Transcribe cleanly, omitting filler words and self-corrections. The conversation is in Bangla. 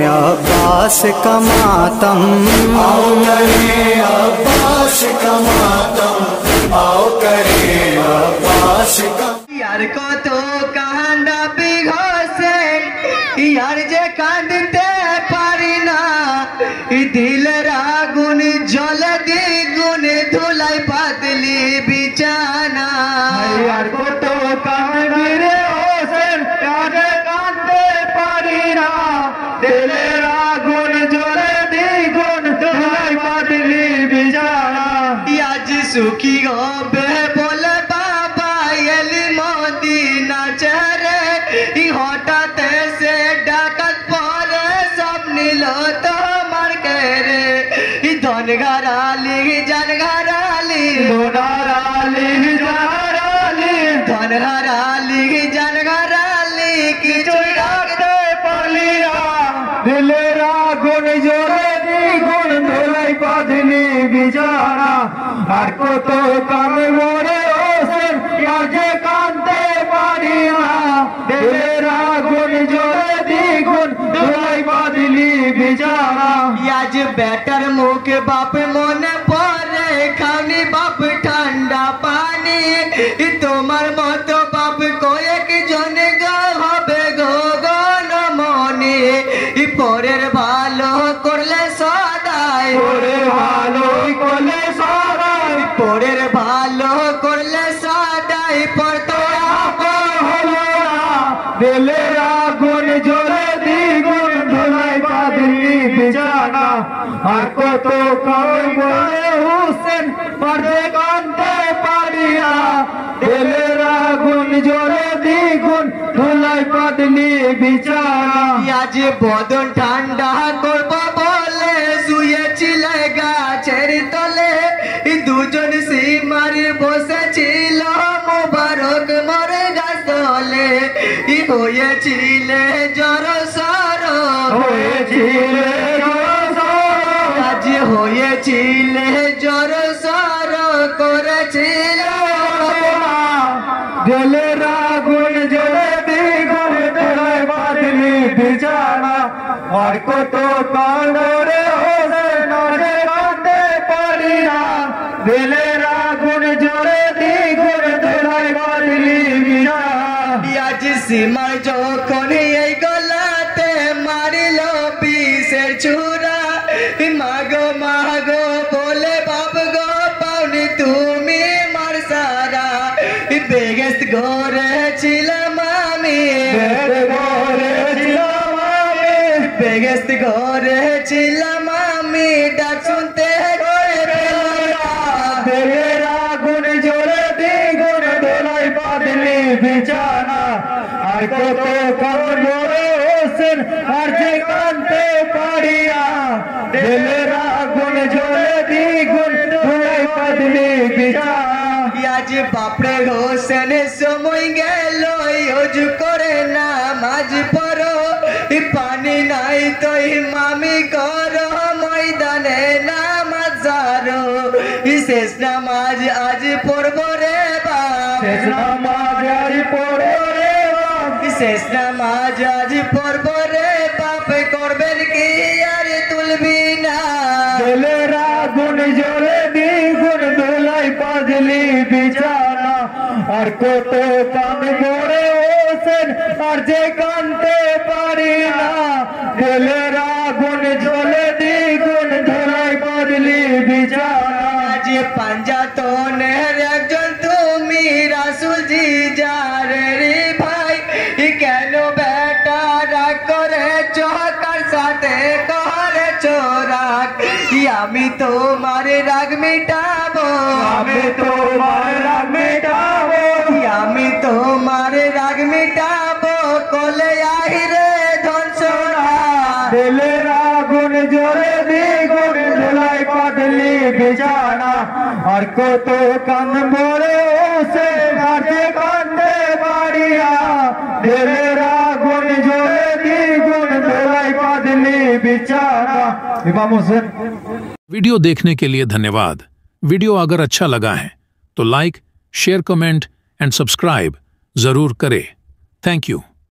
अब्बास का मातम, आओ करें अब्बास का मातम, आओ करें अब्बास का। यार को तो कांदा बिघोसे यार जे कांदते पारी ना, दिलेर आগুন জ্বলে দ্বিগুণ ধুলাই পাতলি বিছানা। यार को तो कांदी रे হোসেন কাঁদে কাঁদতে পারি না, দিলের আগুন জ্বলে দ্বিগুণ ধুলাই পাতলি বিছানা। আজ সুখী হবে বলে বাবা এলি মদিনা ছেড়ে, হঠাৎ সে ডাকাত পরে সব নিল তোমার কেড়ে। ধন ঘরালি জান ঘরালি, ধনারালি জারালি, ধন ঘরালি জান ঘরালি, কিছু রাখতে পারলি না, দিলের আগুন জ্বলে দ্বিগুণ ধুলাই পাতলি বিছানা। আর কত কাঁদবো রে হোসেন আর যে কাঁদতে পারি না, দিলের আগুন জ্বলে দ্বিগুণ ধুলাই পাতলি বিছানা। আজ বেটার মুখ বাপ মনে পড়ে, খাওনি বাপ ঠান্ডা পানি, তোমার মতো বাপ কয়েক জন গো হবে গো গণ মনে। পরের ভালো করলে সদাই, ওরে ভালোই করলে সবাই, পরের ভালো করলে সদাই, পড়তো আপন হলো না, দিলের আগুন জ্বলে দ্বিগুণ ধুলাই পাতলি বিছানা। আর কত কাঁদবো রে হোসেন আর যে কাঁদতে পারি না, দিলের আগুন জ্বলে দ্বিগুণ ধুলাই পাতলি বিছানা। আজ বদন ঠান্ডা করব বলে শুয়েছিলে গাছের তলে, দুজন সীমারি বসেছিল মোবারক মরে গাছ তলে। হয়েছিলে জ্বর সর, হয়েছিলে আজ হয়েছিলে জ্বর সর, করেছিল দিলের আগুন জ্বলে দ্বিগুণ ধুলাই পাতলি বিছানা। আর কত কাঁদবো রে হোসেন আর যে কাঁদতে পারি না, দিলের আগুন জ্বলে দ্বিগুণ ধুলাই পাতলি বিছানা। আজ সীমার যখন এই গলাতে মারিল বিষের ছুরা, মাগো মাগো বলে বাপ গো পাওনি তুমি মার সারা। বেগেস্ত ঘরে ছিলাম আমি, বেগেস্ত ঘরে ছিলাম আমি, ডাক শুনতে ঘরে দিলের আগুন জ্বলে দ্বিগুণ ধুলাই পাতলি বিছানা। আর কত কাঁদবো রে হোসেন আর যে কাঁদতে পারি না, দিলের আগুন জ্বলে দ্বিগুণ ধুলাই পাতলি বিছানা। আজ বাপরে হোসেন সময় গেল অজু করে নামাজ পড়ো, পানি নাই তো মামি করো ময়দানে নামাজ সারো। শেষ নামাজ আজ পড়বো রে বাপ, শেষ নামাজ আজ পড়ো রে বাপ, শেষ নামাজ আজ পড়বো রে বাপ, করবেন কি আর তুলবি না। দিলের আগুন জ্বলে দ্বিগুণ ধুলাই পাতলি বিছানা। আর কত কাঁদবো রে হোসেন আর যে কাঁদতে পারি না, দিলের আগুন জ্বলে দ্বিগুণ ধুলাই পাতলি বিছানা। আজ পাঞ্জাতনের একজন তুমি রাসূল জি যারে রে ভাই, কেন বেটা রাগ করে চকার সাথে করে চোরাক। আমি তোমার রাগ মিটাবো, আমি তোমার রাগ মেটাবো, আমি তোমার রাগ মিটাবো, কোলে আহিরে ধন সোনা। দিলের আগুন জ্বলে দ্বিগুণ ধুলাই পাতলি বিছানা। আর কত কাঁদবো রে হোসেন আর যে কাঁদতে পারি না, দিলের আগুন জ্বলে দ্বিগুণ धुलाई पातली बिछाना। इमाम हुसैन। वीडियो देखने के लिए धन्यवाद। वीडियो अगर अच्छा लगा है तो like, share, comment and subscribe जरूर करें। Thank you.